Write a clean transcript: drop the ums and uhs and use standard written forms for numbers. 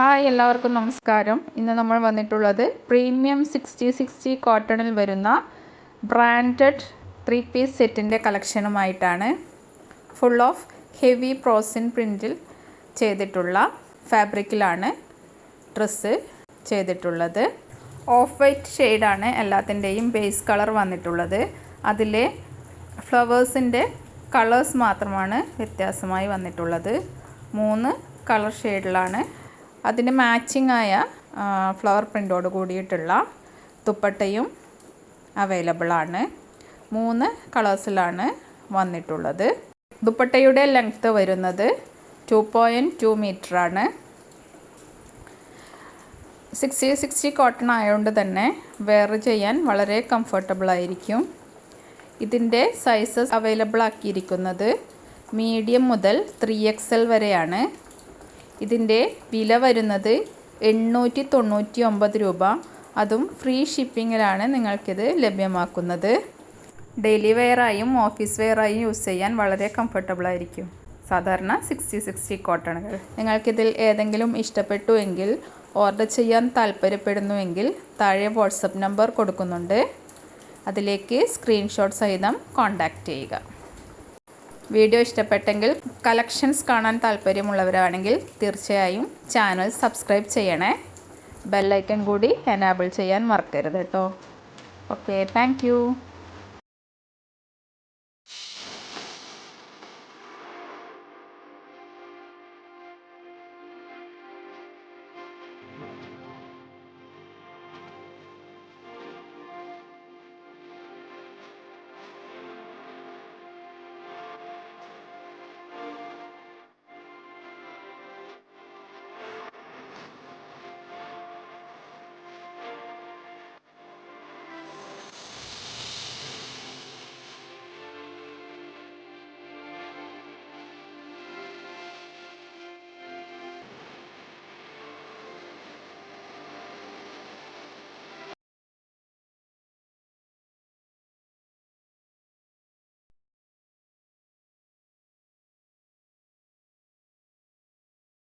Hi എല്ലാവർക്കും നമസ്കാരം. ഇന്ന് നമ്മൾ വന്നിട്ടുള്ളത് പ്രീമിയം 60/60 കോട്ടണിൽ വരുന്ന ബ്രാൻഡഡ് 3 പീസ് സെറ്റിൻ്റെ കളക്ഷനുമായിട്ടാണ്. ഫുൾ ഓഫ് ഹെവി പ്രോസിൻ പ്രിൻറ്റിൽ ചെയ്തിട്ടുള്ള ഫാബ്രിക്കിലാണ് ഡ്രസ്സ് ചെയ്തിട്ടുള്ളത്. ഓഫ് വൈറ്റ് ഷെയ്ഡാണ് എല്ലാത്തിൻ്റെയും ബേസ് കളർ വന്നിട്ടുള്ളത്. അതിലെ ഫ്ലവേഴ്സിൻ്റെ കളേഴ്സ് മാത്രമാണ് വ്യത്യാസമായി വന്നിട്ടുള്ളത്. 3 കളർ ഷെയ്ഡിലാണ്. അതിന് മാച്ചിങ് ആയ ഫ്ലവർ പ്രിൻ്റോട് കൂടിയിട്ടുള്ള ദുപ്പട്ടയും അവൈലബിൾ ആണ്. 3 കളേഴ്സിലാണ് വന്നിട്ടുള്ളത്. ദുപ്പട്ടയുടെ ലെങ്ത്ത് വരുന്നത് 2.2 മീറ്റർ ആണ്. 60/60 കോട്ടൺ ആയതുകൊണ്ട് തന്നെ വെയർ ചെയ്യാൻ വളരെ കംഫർട്ടബിൾ ആയിരിക്കും. ഇതിൻ്റെ സൈസസ് അവൈലബിൾ ആക്കിയിരിക്കുന്നത് മീഡിയം മുതൽ 3XL വരെയാണ്. ഇതിൻ്റെ വില വരുന്നത് 899 രൂപ. അതും ഫ്രീ ഷിപ്പിങ്ങിലാണ് നിങ്ങൾക്കിത് ലഭ്യമാക്കുന്നത്. ഡെയിലി വെയറായും ഓഫീസ് വെയറായും യൂസ് ചെയ്യാൻ വളരെ കംഫർട്ടബിൾ ആയിരിക്കും സാധാരണ 60/60 കോട്ടണുകൾ. നിങ്ങൾക്കിതിൽ ഏതെങ്കിലും ഇഷ്ടപ്പെട്ടു എങ്കിൽ, ഓർഡർ ചെയ്യാൻ താല്പര്യപ്പെടുന്നുവെങ്കിൽ താഴെ വാട്സപ്പ് നമ്പർ കൊടുക്കുന്നുണ്ട്. അതിലേക്ക് സ്ക്രീൻഷോട്ട് സഹിതം കോൺടാക്റ്റ് ചെയ്യുക. വീഡിയോ ഇഷ്ടപ്പെട്ടെങ്കിൽ, കളക്ഷൻസ് കാണാൻ താല്പര്യമുള്ളവരാണെങ്കിൽ തീർച്ചയായും ചാനൽ സബ്സ്ക്രൈബ് ചെയ്യണേ. ബെല്ലൈക്കൺ കൂടി എനാബിൾ ചെയ്യാൻ മറക്കരുത് കേട്ടോ. Okay, thank you.